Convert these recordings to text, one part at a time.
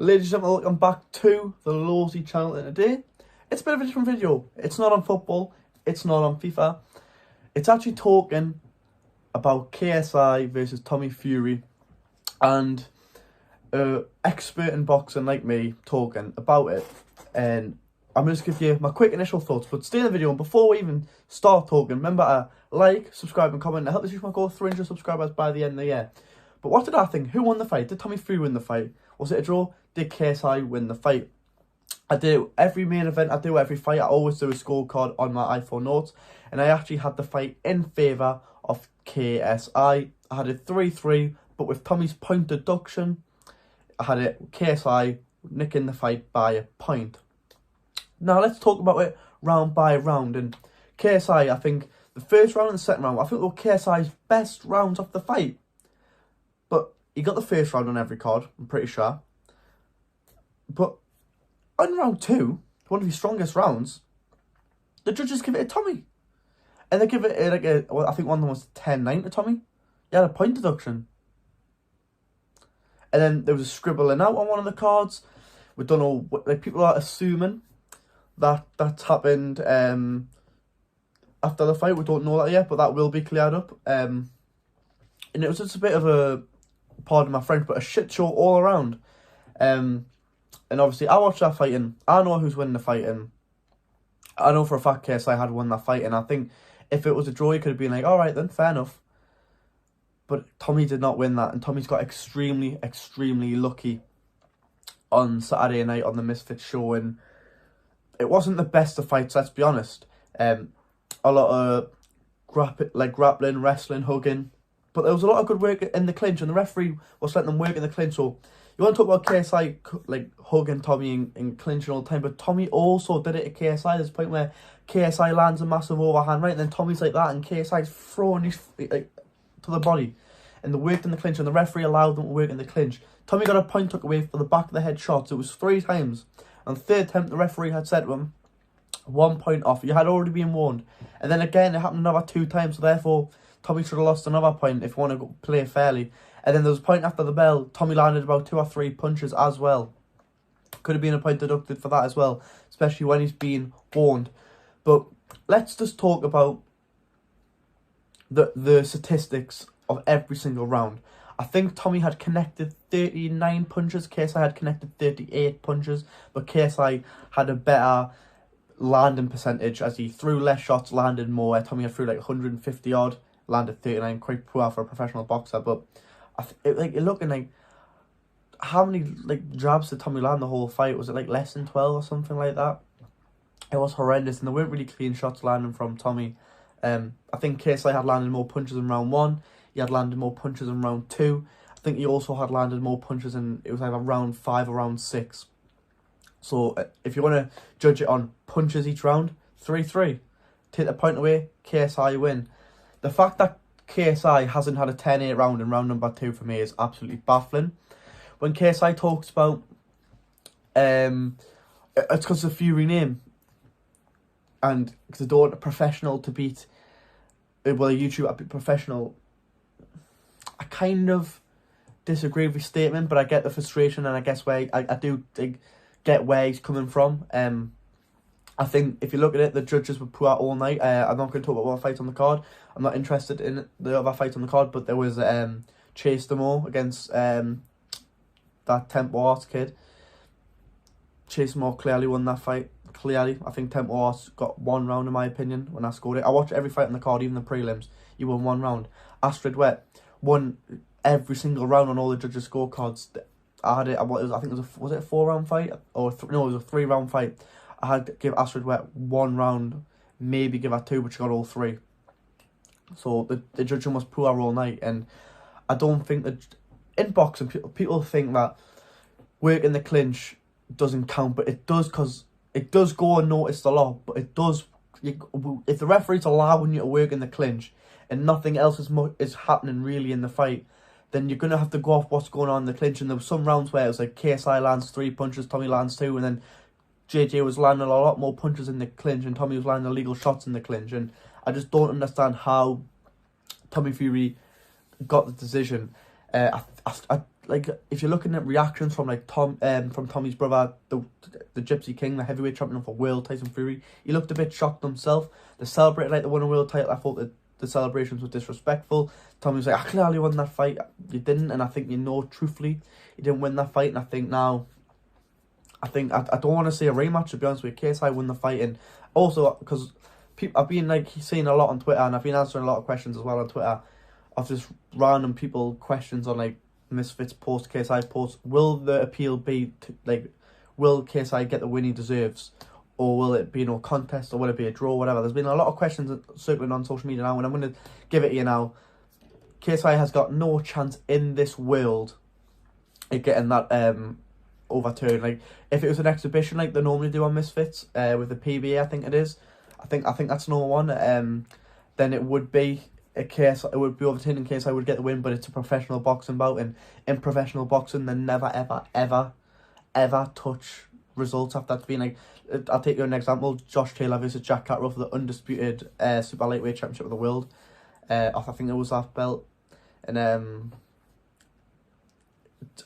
Ladies and gentlemen, welcome back to the Lawsy channel. And today, it's a bit of a different video. It's not on football, it's not on FIFA. It's actually talking about KSI versus Tommy Fury, and expert in boxing like me talking about it. And I'm going to give you my quick initial thoughts, but stay in the video. And before we even start talking, remember to like, subscribe and comment to help us reach my goal of 300 subscribers by the end of the year. But what did I think? Who won the fight? Did Tommy Fury win the fight? Was it a draw? Did KSI win the fight? I do every main event, I do every fight. I always do a scorecard on my iPhone notes. And I actually had the fight in favour of KSI. I had it 3-3, but with Tommy's point deduction, I had it KSI nicking the fight by a point. Now let's talk about it round by round. And KSI, I think the first round and the second round, I think were KSI's best rounds of the fight. But he got the first round on every card, I'm pretty sure. But on round 2, one of his strongest rounds, the judges give it to Tommy. And they give it like a, well, I think one of them was 10-9 to Tommy. He had a point deduction. And then there was a scribbling out on one of the cards. We don't know, like, people are assuming that that's happened after the fight. We don't know that yet, but that will be cleared up. And it was just a bit of a, pardon my French, but a shit show all around. And obviously, I watched that fighting. I know who's winning the fighting. I know for a fact KSI had won that fight. And I think if it was a draw, he could have been like, all right, then, fair enough. But Tommy did not win that. And Tommy's got extremely, extremely lucky on Saturday night on the Misfits show. And it wasn't the best of fights, let's be honest. A lot of grappling, wrestling, hugging. But there was a lot of good work in the clinch. And the referee was letting them work in the clinch. So you want to talk about KSI, like, hugging Tommy and clinching all the time, but Tommy also did it at KSI. There's a point where KSI lands a massive overhand, right, and then Tommy's like that, and KSI's throwing his feet, like, to the body. And they worked in the clinch, and the referee allowed them to work in the clinch. Tommy got a point took away for the back of the head shots. It was 3 times. And the third time, the referee had said to him, 1 point off. You had already been warned. And then again, it happened another 2 times, so therefore, Tommy should have lost another point if you want to play fairly. And then there was a point after the bell, Tommy landed about 2 or 3 punches as well. Could have been a point deducted for that as well, especially when he's been warned. But let's just talk about the statistics of every single round. I think Tommy had connected 39 punches, KSI had connected 38 punches, but KSI had a better landing percentage as he threw less shots, landed more. Tommy had threw like 150 odd, landed 39, quite poor for a professional boxer, but it looking like, how many like jabs did Tommy land the whole fight? Was it like less than 12 or something like that? It was horrendous, and there weren't really clean shots landing from Tommy. I think KSI had landed more punches in round 1. He had landed more punches in round 2. I think he also had landed more punches in, it was either round 5 or round 6. So if you want to judge it on punches each round, 3-3. Take the point away, KSI win. The fact that KSI hasn't had a 10-8 round in round number 2 for me is absolutely baffling. When KSI talks about, it's because of the Fury name, and because they don't want a professional to beat, well, a YouTuber to be professional. I kind of disagree with his statement, but I get the frustration, and I guess where I do get where he's coming from. I think if you look at it, the judges were poor all night. I'm not going to talk about what fights on the card. I'm not interested in the other fights on the card, but there was Chase Demo against that Tempo Arts kid. Chase Demo clearly won that fight. Clearly, I think Tempo Arts got 1 round in my opinion when I scored it. I watched every fight on the card, even the prelims. He won 1 round. Astrid Wet won every single round on all the judges' scorecards. I had it. I think it was it a 4-round fight or no? It was a 3-round fight. I had to give Astrid Wet 1 round, maybe give her 2, but she got all 3. So the judging was poor all night, and I don't think that in boxing people think that work in the clinch doesn't count, but it does, because it does go unnoticed a lot. But it does. If the referee's allowing you to work in the clinch and nothing else is happening really in the fight, then you're gonna have to go off what's going on in the clinch. And there were some rounds where it was like KSI lands 3 punches, Tommy lands 2, and then JJ was landing a lot more punches in the clinch, and Tommy was landing illegal shots in the clinch. And I just don't understand how Tommy Fury got the decision. like if you're looking at reactions from like from Tommy's brother, the Gypsy King, the heavyweight champion of the world, Tyson Fury, he looked a bit shocked himself. They celebrated like they won a world title. I thought that the celebrations were disrespectful. Tommy was like, I clearly won that fight. You didn't, and I think truthfully, you didn't win that fight. And I think now, I don't want to see a rematch, to be honest with you. KSI won the fight, and also because I've been like seeing a lot on Twitter, and I've been answering a lot of questions as well on Twitter of just random people questions on like Misfits post, KSI post. Will the appeal be will KSI get the win he deserves? Or will it be no contest, or will it be a draw, whatever? There's been a lot of questions circling on social media now, and I'm going to give it to you now. KSI has got no chance in this world at getting that overturned. Like, if it was an exhibition like they normally do on Misfits, with the PBA, I think it is. I think that's no one. Then it would be a case. It would be overturned in case I would get the win, but it's a professional boxing bout, and in professional boxing, they never, ever touch results after that's been like. I'll take you an example: Josh Taylor versus Jack Catterall for the undisputed super lightweight championship of the world. I think it was that belt, and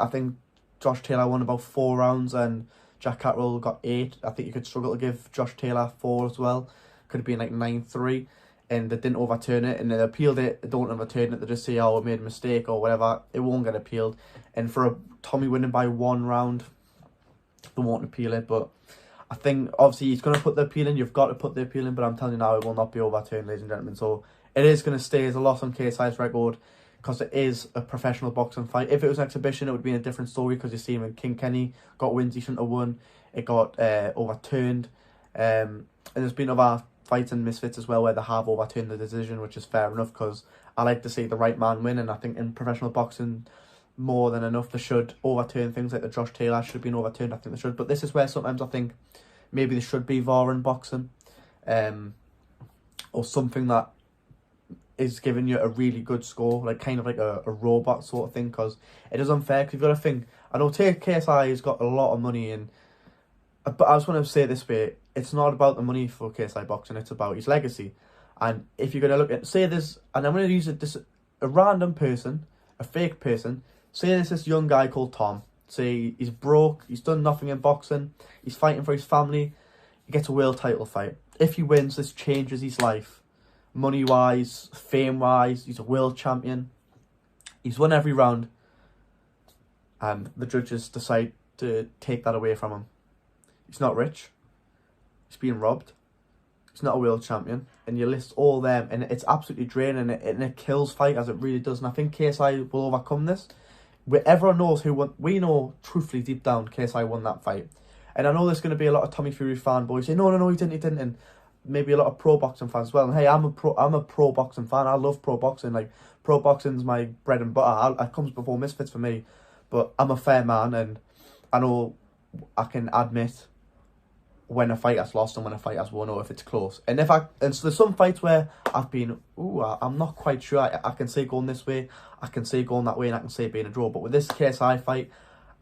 I think Josh Taylor won about 4 rounds, and Jack Catterall got 8. I think you could struggle to give Josh Taylor 4 as well. Could have been like 9-3, and they didn't overturn it, and they appealed it. They don't overturn it. They just say, "Oh, we made a mistake" or whatever. It won't get appealed. And for Tommy winning by 1 round, they won't appeal it, but. I think, obviously, he's going to put the appeal in. You've got to put the appeal in, but I'm telling you now, it will not be overturned, ladies and gentlemen. So, it is going to stay as a loss on KSI's record because it is a professional boxing fight. If it was an exhibition, it would be a different story because you see when King Kenny got wins he shouldn't have won. It got overturned. And there's been other fights in Misfits as well where they have overturned the decision, which is fair enough because I like to see the right man win. And I think in professional boxing, more than enough, they should overturn things like the Josh Taylor should have been overturned. I think they should. But this is where sometimes I think maybe there should be VAR in boxing, or something that is giving you a really good score, like kind of like a robot sort of thing, because it is unfair. Because you've got to think, I know KSI has got a lot of money, but I just want to say it this way, it's not about the money for KSI boxing, it's about his legacy. And if you're going to look at, say this, and I'm going to use a random person, a fake person, say there's this young guy called Tom. Say he's broke, he's done nothing in boxing, he's fighting for his family, he gets a world title fight. If he wins, this changes his life. Money-wise, fame-wise, he's a world champion. He's won every round. And the judges decide to take that away from him. He's not rich. He's being robbed. He's not a world champion. And you list all them, and it's absolutely draining, and it kills fighters, it really does. And I think KSI will overcome this. Everyone knows who won. We know, truthfully, deep down, KSI won that fight. And I know there's going to be a lot of Tommy Fury fanboys saying, no, he didn't. And maybe a lot of pro boxing fans as well. And hey, I'm a pro boxing fan. I love pro boxing. Like, pro boxing's my bread and butter. It comes before Misfits for me. But I'm a fair man, and I know I can admit when a fight has lost and when a fight has won, or if it's close. And so there's some fights where I've been, I'm not quite sure. I can say going this way, I can say going that way, and I can say being a draw. But with this KSI fight,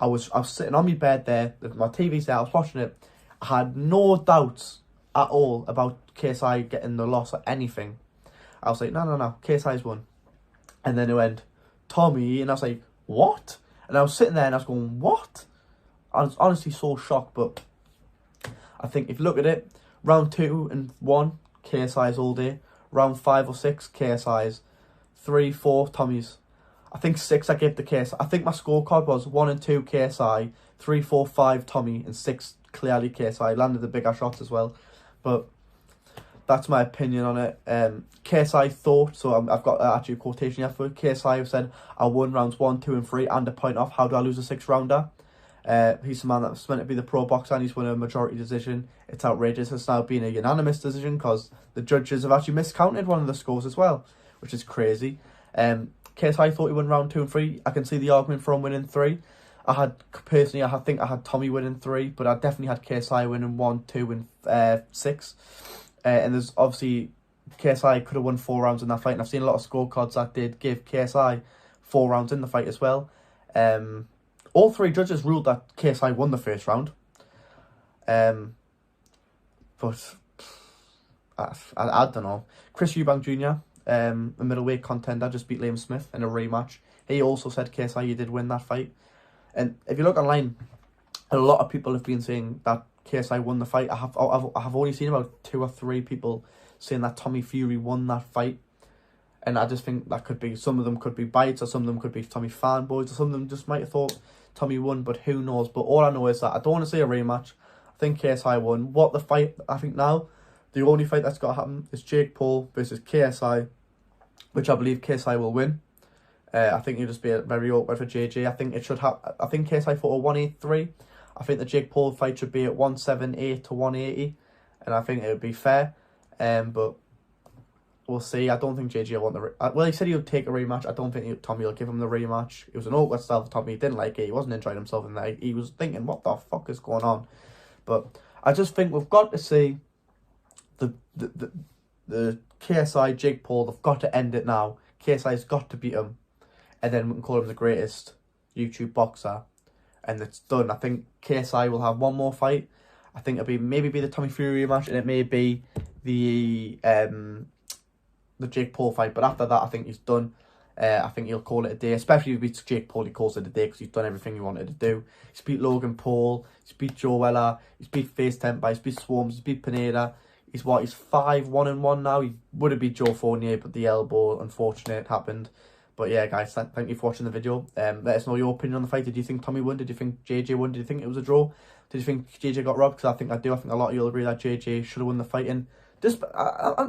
I was sitting on my bed there, my TV's there, I was watching it. I had no doubts at all about KSI getting the loss or anything. I was like, no, KSI's won. And then it went, Tommy, and I was like, what? And I was sitting there and I was going, what? I was honestly so shocked, but I think if you look at it, round 2 and 1, KSI's all day. Round 5 or 6, KSI's. 3, 4, Tommy's. I think 6 I gave to KSI. I think my scorecard was 1 and 2 KSI, 3, 4, 5 Tommy, and 6 clearly KSI. Landed the bigger shots as well. But that's my opinion on it. KSI thought, so I've got actually a quotation here for it. KSI said, I won rounds 1, 2 and 3 and a point off. How do I lose a 6th rounder? He's the man that's meant to be the pro boxer, and he's won a majority decision. It's outrageous. It's now been a unanimous decision because the judges have actually miscounted one of the scores as well, which is crazy. KSI thought he won round 2 and 3. I can see the argument for him winning 3. I think I had Tommy winning 3, but I definitely had KSI winning 1, 2 and 6. And there's obviously KSI could have won 4 rounds in that fight, and I've seen a lot of scorecards that did give KSI 4 rounds in the fight as well. All 3 judges ruled that KSI won the first round. But I don't know. Chris Eubank Jr., a middleweight contender, just beat Liam Smith in a rematch. he also said KSI, you did win that fight. And if you look online, a lot of people have been saying that KSI won the fight. I have only seen about 2 or 3 people saying that Tommy Fury won that fight. And I just think that could be, some of them could be bites, or some of them could be Tommy fanboys, or some of them just might have thought Tommy won, but who knows. But all I know is that I don't want to see a rematch. I think KSI won. What the fight, I think now, the only fight that's got to happen is Jake Paul versus KSI, which I believe KSI will win. I think it'll just be very awkward for JJ. I think it should have, I think KSI fought at 183. I think the Jake Paul fight should be at 178 to 180. And I think it would be fair. But we'll see. I don't think JJ will want the... Well, he said he would take a rematch. I don't think Tommy will give him the rematch. It was an awkward style for Tommy. He didn't like it. He wasn't enjoying himself in there. He was thinking, what the fuck is going on? But I just think we've got to see the KSI, Jake Paul. They've got to end it now. KSI's got to beat him. And then we can call him the greatest YouTube boxer. And it's done. I think KSI will have one more fight. I think it'll maybe be the Tommy Fury match, and it may be the Jake Paul fight. But after that, I think he's done. I think he'll call it a day. Especially if he beats Jake Paul, he calls it a day because he's done everything he wanted to do. He's beat Logan Paul. He's beat Joe Weller. He's beat Face Temper. He's beat Swarms. He's beat Pineda. He's 5-1-1 now. He would have beat Joe Fournier, but the elbow, unfortunate, happened. But yeah, guys, thank you for watching the video. Let us know your opinion on the fight. Did you think Tommy won? Did you think JJ won? Did you think it was a draw? Did you think JJ got robbed? Because I think I do. I think a lot of you will agree that JJ should have won the fight. And just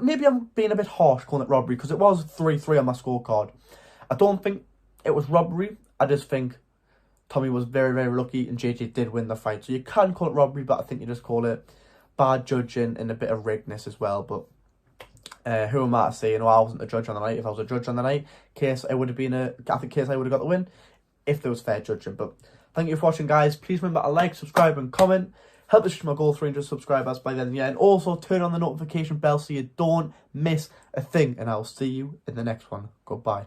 maybe I'm being a bit harsh calling it robbery, because it was 3-3 on my scorecard. I don't think it was robbery. I just think Tommy was very, very lucky and JJ did win the fight. So you can call it robbery, but I think you just call it bad judging and a bit of riggedness as well. But who am I to say? You know, I wasn't a judge on the night. If I was a judge on the night, I think KSI would have got the win if there was fair judging. But thank you for watching, guys. Please remember to like, subscribe and comment. Help us reach my goal 300 subscribers by the end of the year. And also turn on the notification bell so you don't miss a thing. And I'll see you in the next one. Goodbye.